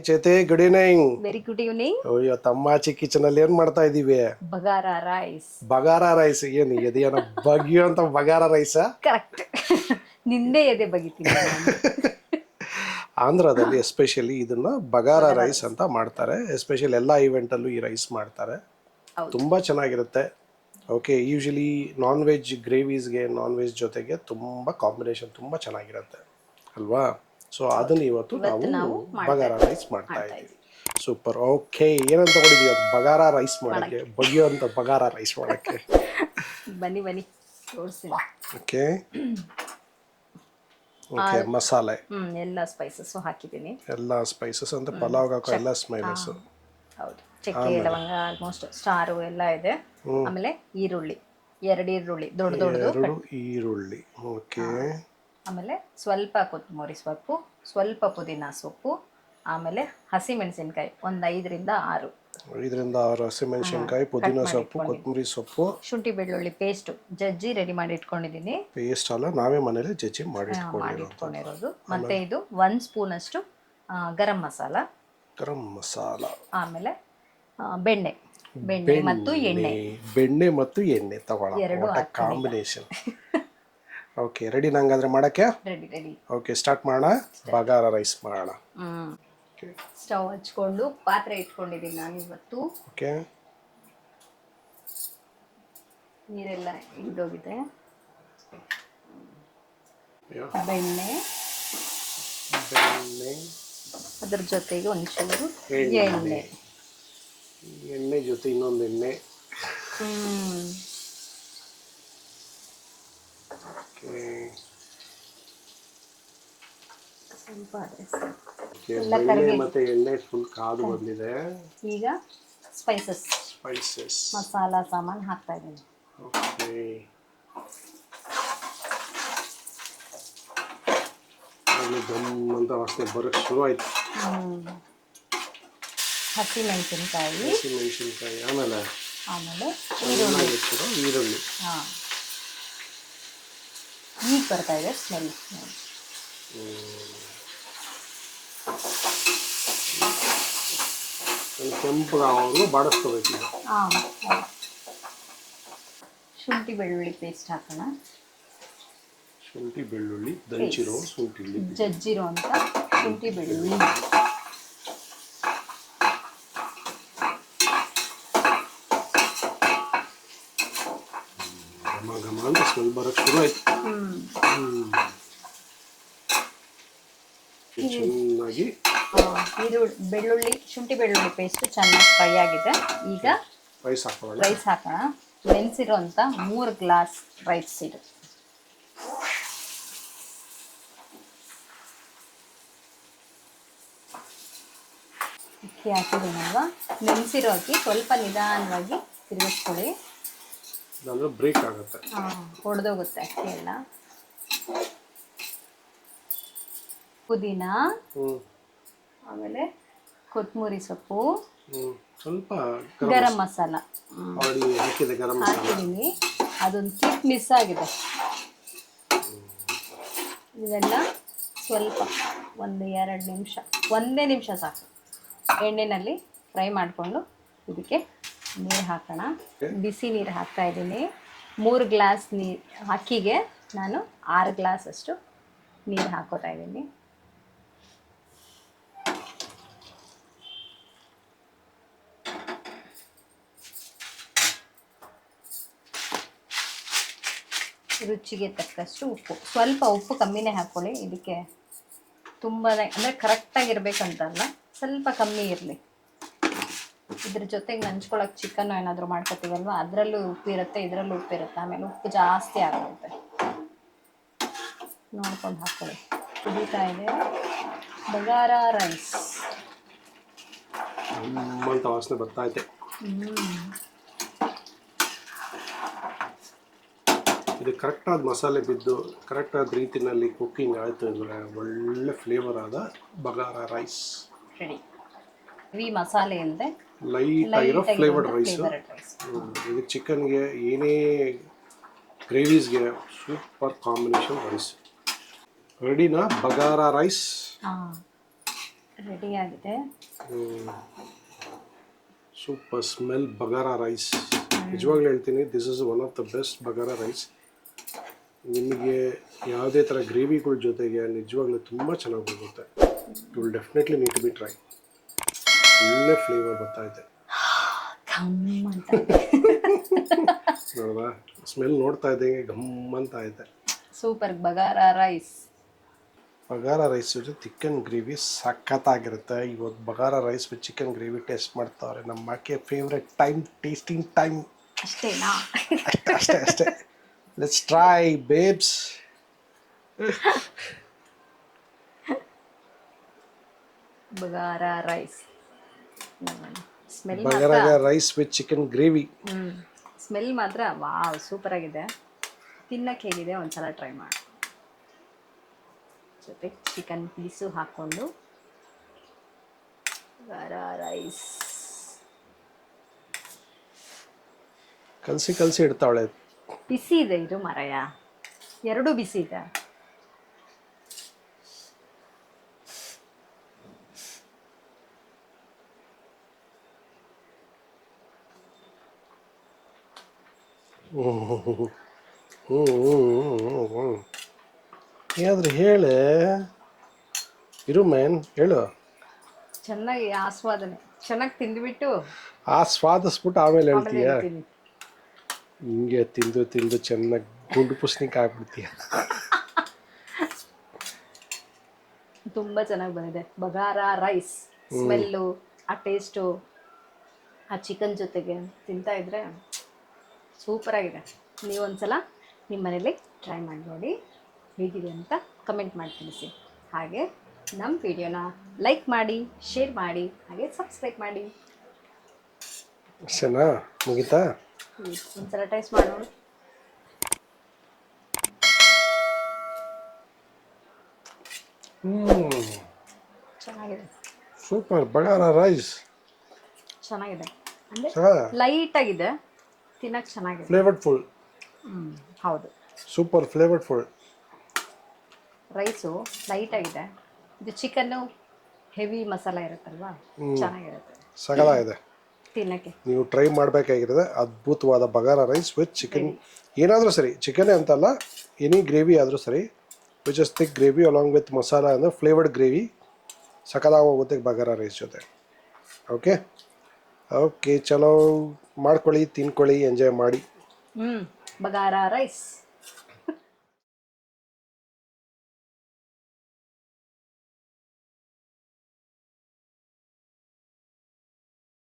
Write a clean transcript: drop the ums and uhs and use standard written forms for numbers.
ಚೇತೆ good evening. Very good evening. ಅಯ್ಯೋ ತಮ್ಮಾಚಿ kitchen ಅಲ್ಲಿ ಏನ್ ಮಾಡ್ತಾ ಇದೀವಿ? ಬಗಾರ ರೈಸ್. ಬಗಾರ ರೈಸ್. ಏನು ಎದೆಯನ ಬಗ್ಗಿಯೋ ಅಂತ ಬಗಾರ ರೈಸ್? ಕರೆಕ್ಟ್. ನಿಂದೆ ಎದೆ ಬಗಿತೀನಿ. ಆಂಧ್ರದಲ್ಲಿ ಎಸ್ಪೆಷಲಿ ಇದನ್ನ ಬಗಾರ ರೈಸ್ ಅಂತ ಮಾಡ್ತಾರೆ. ಎಸ್ಪೆಷಲಿ ಎಲ್ಲ ಇವೆಂಟ್ ಅಲ್ಲೂ ಈ ರೈಸ್ ಮಾಡ್ತಾರೆ. ತುಂಬಾ ಚೆನ್ನಾಗಿರುತ್ತೆ. ಓಕೆ, ಯೂಶಲಿ ನಾನ್ ವೆಜ್ ಗ್ರೇವೀಸ್ಗೆ ನಾನ್ ವೆಜ್ ಜೊತೆಗೆ ತುಂಬಾ ಕಾಂಬಿನೇಷನ್ ತುಂಬಾ ಚೆನ್ನಾಗಿರುತ್ತೆ ಅಲ್ವಾ? ಸೊ ಅದನ್ನ ಇವತ್ತು ನಾವು ಬಗಾರ ರೈಸ್ ಮಾಡ್ತಾ ಇದ್ದೀವಿ. ಸೂಪರ್. ಓಕೆ, ಏನಂತ ತಗೊಂಡಿದ್ದೀವಿ ಅದು ಬಗಾರ ರೈಸ್ ಮಾಡಕ್ಕೆ, ಬಗೆಯುವಂತ ಬಗಾರ ರೈಸ್ ಮಾಡಕ್ಕೆ. ಬನ್ನಿ ಬನ್ನಿ ತೋರಿಸ್ತೀನಿ. ಓಕೆ ಓಕೆ, ಮಸಾಲೆ ಎಲ್ಲ ಸ್ಪೈಸಸ್ ಹಾಕಿದ್ದೀನಿ. ಎಲ್ಲ ಸ್ಪೈಸಸ್ ಅಂತ ಪಲಾವ್ ಹಾಕೋ ಎಲ್ಲ ಸ್ಪೈಸಸ್. ಹೌದು, ಚಕ್ಕೆ ಲವಂಗ ಆಲ್ಮೋಸ್ಟ್ ಸ್ಟಾರು ಎಲ್ಲ ಇದೆ. ಆಮೇಲೆ ಈರುಳ್ಳಿ, 2 ಈರುಳ್ಳಿ ದೊಡ್ಡ ದೊಡ್ಡದು. 2 ಈರುಳ್ಳಿ. ಓಕೆ. ಆಮೇಲೆ ಸ್ವಲ್ಪ ಕೊತ್ತಂಬರಿ ಸೊಪ್ಪು, ಸ್ವಲ್ಪ ಪುದೀನ ಸೊಪ್ಪು, ಆಮೇಲೆ ಹಸಿಮೆಣಸಿನ್ಕಾಯಿ ಒಂದು 5ರಿಂದ 6. 5ರಿಂದ 6 ಹಸಿಮೆಣಸಿನ್ಕಾಯಿ, ಪುದೀನ ಸೊಪ್ಪು, ಕೊತ್ತಂಬರಿ ಸೊಪ್ಪು, ಶುಂಠಿ ಬೆಳ್ಳುಳ್ಳಿ ಪೇಸ್ಟ್ ಜಜ್ಜಿ ರೆಡಿ ಮಾಡಿ ಇಟ್ಕೊಂಡಿದ್ದೀನಿ. ಪೇಸ್ಟ್ ಅಲ್ಲ, ನಾವೇ ಮನೇಲಿ ಜಜ್ಜಿ ಮಾಡಿ ಇಟ್ಕೊಂಡಿರೋದು. ಮತ್ತೆ ಇದು 1 ಸ್ಪೂನ್ ಅಷ್ಟು ಗರಂ ಮಸಾಲ. ಆಮೇಲೆ ಬೆಣ್ಣೆ ಮತ್ತು ಎಣ್ಣೆ. ಬೆಣ್ಣೆ ಮತ್ತು ಎಣ್ಣೆ ತಗೊಳ್ಳೋಣ, ಕಾಂಬಿನೇಷನ್. ಓಕೆ, ರೆಡಿ ನಂಗಾದ್ರೆ ಮಾಡಕ್ಕೆ? ರೆಡಿ. ಓಕೆ, ಸ್ಟಾರ್ಟ್ ಮಾಡೋಣ. ಬಗಾರ ರೈಸ್ ಮಾಡೋಣ. ಸ್ಟವ್ ಹಚ್ಕೊಂಡು ಪಾತ್ರೆ ಇಟ್ಕೊಂಡಿದ್ದೀನಿ ನಾನು ಇವತ್ತು. ಓಕೆ, ನೀರೆಲ್ಲ ಇದ್ದೋಗಿದೆ. ಬೆಣ್ಣೆ, ಅದ್ರ ಜೊತೆಗೆ ಒಂಚೂರು ಎಣ್ಣೆ ಜೊತೆ ಇನ್ನೊಂದು ಎಣ್ಣೆ. ಮತ್ತೆ ಎಣ್ಣೆ ಫುಲ್ ಕಾದು ಬಂದಿದೆ. ಈಗ ಸ್ಪೈಸಸ್ ಮಸಾಲಾ ಸಾಮಾನು ಹಾಕ್ತಾ ಇದ್ದೀನಿ. ಓಕೆ, ಅಂತ ವಾಸನೆ ಬರೋಕ್ಕೆ ಶುರು ಆಯ್ತು. ಹಸಿಮೆಣಸಿನ್ಕಾಯಿ, ಆಮೇಲೆ ಈರುಳ್ಳಿ. ಈಗ ಬರ್ತಾ ಇದೆ ಸ್ಮೆಲ್. ಕೆಂಪು ಬಾಡಿಸ್ಕೋಬೇಕು. ಶುಂಠಿ ಬೆಳ್ಳುಳ್ಳಿ ಪೇಸ್ಟ್ ಹಾಕೋಣ. ಶುಂಠಿ ಬೆಳ್ಳುಳ್ಳಿ ದಂಚಿರೋ ಶುಂಠಿ ಜಜ್ಜಿರೋ ಅಂತ ಶುಂಠಿ ಬೆಳ್ಳುಳ್ಳಿ. ಘಮ ಅಂತ ಸ್ಮೆಲ್ ಬರೋಕ್ಕೆ ಶುರು ಆಯ್ತು. ಚೆನ್ನಾಗಿ ಬೆಳ್ಳುಳ್ಳಿ ಶುಂಠಿ ಬೆಳ್ಳುಳ್ಳಿ ಪೇಸ್ಟ್ ಚೆನ್ನಾಗಿ ಫ್ರೈ ಆಗಿದೆ. ಈಗ ರೈಸ್ ಹಾಕೋಣ. ನೆನೆಸಿರೋ ಅಂತ 3 ಗ್ಲಾಸ್ ರೈಸ್ ಇದು. ಅಕ್ಕಿ ಹಾಕಿದ್ದೀನಲ್ವಾ, ನೆನೆಸಿರೋ ಅಕ್ಕಿ ಸ್ವಲ್ಪ ನಿಧಾನವಾಗಿ ತಿರುಗಿಸ್ಕೊಳ್ಳಿ. ಬ್ರೇಕ್ ಆಗುತ್ತೆ, ಹೊಡೆದೋಗುತ್ತೆ ಅಕ್ಕಿ ಎಲ್ಲ. ಪುದೀನ, ಆಮೇಲೆ ಕೊತ್ತಂಬರಿ ಸೊಪ್ಪು, ಸ್ವಲ್ಪ ಗರಂ ಮಸಾಲ ಹಾಕಿದ್ದೀನಿ. ಅದೊಂದು ಕ್ಲಿಪ್ ಮಿಸ್ ಆಗಿದೆ. ಇದೆಲ್ಲ ಸ್ವಲ್ಪ 1-2 ನಿಮಿಷ, 1 ನಿಮಿಷ ಸಾಕು ಎಣ್ಣೆಯಲ್ಲಿ ಫ್ರೈ ಮಾಡಿಕೊಂಡು ಇದಕ್ಕೆ ನೀರು ಹಾಕೋಣ. ಬಿಸಿ ನೀರು ಹಾಕ್ತಾ ಇದ್ದೀನಿ. 3 ಗ್ಲಾಸ್ ನೀರು ಅಕ್ಕಿಗೆ ನಾನು 6 ಗ್ಲಾಸ್ ಅಷ್ಟು ನೀರು ಹಾಕೋತಾ ಇದ್ದೀನಿ. ರುಚಿಗೆ ತಕ್ಕಷ್ಟು ಉಪ್ಪು, ಸ್ವಲ್ಪ ಉಪ್ಪು ಕಮ್ಮಿನೇ ಹಾಕ್ಕೊಳ್ಳಿ. ಇದಕ್ಕೆ ತುಂಬ ಅಂದರೆ ಕರೆಕ್ಟಾಗಿರ್ಬೇಕಂತಲ್ಲ, ಸ್ವಲ್ಪ ಕಮ್ಮಿ ಇರಲಿ. ಇದ್ರ ಜೊತೆಗೆ ನಂಚ್ಕೊಳಕ್ಕೆ ಚಿಕನ್ ಏನಾದರೂ ಮಾಡ್ಕೊತೀವಲ್ವ, ಅದರಲ್ಲೂ ಉಪ್ಪಿರುತ್ತೆ, ಇದರಲ್ಲೂ ಉಪ್ಪಿರುತ್ತೆ. ಆಮೇಲೆ ಉಪ್ಪು ಜಾಸ್ತಿ ಆಗುತ್ತೆ, ನೋಡ್ಕೊಂಡು ಹಾಕ್ಕೊಳ್ಳಿ. ಕುದೀತಾ ಇದೆ ಬಗಾರ ರೈಸ್. ವಾಸನೆ ಬರ್ತಾ ಇದೆ. ಇದು ಕರೆಕ್ಟಾದ ಮಸಾಲೆ ಬಿದ್ದು ಕರೆಕ್ಟಾದ ರೀತಿಯಲ್ಲಿ ಕುಕ್ಕಿಂಗ್ ಆಯಿತು ಅಂದರೆ ಒಳ್ಳೆ ಫ್ಲೇವರ್ ಆದ ಬಗಾರ ರೈಸ್ ರೆಡಿ. ಈ ಮಸಾಲೆ ಇಲ್ಲದೆ ಲೈಟ್ ಆಗಿರೋ ಫ್ಲೇವರ್ಡ್ ರೈಸ್. ಇದು ಚಿಕನ್ಗೆ ಏನೇ ಗ್ರೇವೀಸ್ಗೆ ಸೂಪರ್ ಕಾಂಬಿನೇಷನ್ ರೈಸ್. ರೆಡಿನಾ ಬಗಾರ ರೈಸ್? ರೆಡಿ ಆಗಿದೆ. Super smell bagara rice. ನಿಜವಾಗ್ಲೂ ಹೇಳ್ತೀನಿ, this is one of the best bagara rice. ನಿಮಗೆ ಯಾವುದೇ ಥರ ಗ್ರೇವಿಗಳ ಜೊತೆಗೆ ನಿಜವಾಗ್ಲೂ ತುಂಬ ಚೆನ್ನಾಗಿ ಹೋಗುತ್ತೆ. You will definitely need to be try. ಒಳ್ಳೆ ಫ್ಲೇವರ್ ಬರ್ತಾ ಇದೆ ನೋಡ್ವಾ, ಸ್ಮೆಲ್ ನೋಡ್ತಾ ಇದ್ದಂಗೆ ಘಮ್ ಅಂತ ಇದೆ. Super bagara rice. Bagara rice ಜೊತೆ ಚಿಕನ್ ಗ್ರೇವಿ ಸಖತ್ತಾಗಿರುತ್ತೆ. ಇವತ್ತು bagara rice with chicken gravy taste ಮಾಡ್ತಾವ್ರೆ ನಮ್ಮ ಅಕ್ಕೆ. Favourite tasting time. ಅಷ್ಟೇನಾ? ಅಷ್ಟೇ. Let's try babes. Bagara rice. Smell bagara rice with chicken gravy. Smell ಮಾತ್ರ ವಾವ್ ಸೂಪರ್ ಆಗಿದೆ. ತಿನ್ನಕ್ಕೆ ಹೇಗಿದೆ ಒಂದ್ಸಲ ಟ್ರೈ ಮಾಡಿ. ಜೊತೆ ಚಿಕನ್ ಪೀಸು ಹಾಕ್ಕೊಂಡು ಬಗಾರ ರೈಸ್ ಕಲಸಿ ಇಡ್ತಾವಳೆ. ಬಿಸಿ ಇದೆ ಇದು ಮರಯ, ಎರಡೂ ಬಿಸಿ ಇದೆ. ಏನಾದ್ರೂ ಹೇಳೆ ಇರು ಮ್ಯಾನ್, ಹೇಳು. ಚೆನ್ನಾಗಿ ಆಸ್ವಾದನೆ ಚೆನ್ನಾಗಿ ತಿಂದ್ಬಿಟ್ಟು ಆಸ್ವಾದಿಸ್ಬಿಟ್ಟು ಆಮೇಲೆ ಹೇಳ್ತೀಯ. ಹೇಳ್ತೀನಿ. ಹಿಂಗೆ ತಿಂದು ಚೆನ್ನಾಗಿ ಗುಂಡು ಪುಸ್ನಿಕ್ ಆಗ್ಬಿಡ್ತೀಯ. ತುಂಬ ಚೆನ್ನಾಗಿ ಬಂದಿದೆ ಬಗಾರ ರೈಸ್. ಸ್ಮೆಲ್ಲು, ಆ ಟೇಸ್ಟು, ಆ ಚಿಕನ್ ಜೊತೆಗೆ ತಿಂತಾ ಇದ್ರೆ ಸೂಪರ್ ಆಗಿದೆ. ನೀವೊಂದ್ಸಲ ನಿಮ್ಮ ಮನೇಲಿ ಟ್ರೈ ಮಾಡಿ ನೋಡಿ, ಹೇಗಿದೆ ಅಂತ ಕಮೆಂಟ್ ಮಾಡಿ ತಿಳಿಸಿ. ಹಾಗೆ ನಮ್ಮ ವಿಡಿಯೋನ ಲೈಕ್ ಮಾಡಿ, ಶೇರ್ ಮಾಡಿ, ಹಾಗೆ ಸಬ್ಸ್ಕ್ರೈಬ್ ಮಾಡಿ. ಅಷ್ಟೇನಾ? ಮುಗಿತಾ? ಒಂದ್ಸಲ ಟೇಸ್ಟ್ ಮಾಡಿ ನೋಡಿ. ಚೆನ್ನಾಗಿದೆ. ಸೂಪರ್ ಬಗಾರ ರೈಸ್ ಚೆನ್ನಾಗಿದೆ ಅಂದರೆ ಲೈಟ್ ಆಗಿದೆ, ತಿನ್ನಕ್ಕೆ ಚೆನ್ನಾಗಿದೆ. ಫ್ಲೇವರ್ಫುಲ್. ಹೌದು, ಸೂಪರ್ ಫ್ಲೇವರ್ಫುಲ್. ರೈಸು ಲೈಟ್ ಆಗಿದೆ. ಇದು ಚಿಕನ್ನು ಹೆವಿ ಮಸಾಲ ಇರುತ್ತಲ್ವಾ, ಚೆನ್ನಾಗಿರುತ್ತೆ ಸಗಲಾಗಿದೆ ತಿನ್ನಕ್ಕೆ. ನೀವು ಟ್ರೈ ಮಾಡಬೇಕಾಗಿರೋದು ಅದ್ಭುತವಾದ ಬಗಾರ ರೈಸ್ ವಿತ್ ಚಿಕನ್. ಏನಾದರೂ ಸರಿ, ಚಿಕನ್ನೇ ಅಂತಲ್ಲ, ಎನಿ ಗ್ರೇವಿ ಆದರೂ ಸರಿ, which is thick gravy along with masala ಅಂದರೆ ಫ್ಲೇವರ್ಡ್ ಗ್ರೇವಿ ಸಕಲಾಗಿ ಹೋಗುತ್ತೆ ಬಗಾರ ರೈಸ್ ಜೊತೆ. ಓಕೆ ಚಲೋ, ಮಾಡ್ಕೊಳ್ಳಿ, ತಿನ್ಕೊಳ್ಳಿ, ಎಂಜಾಯ್ ಮಾಡಿ. ಬಗಾರ ರೈಸ್.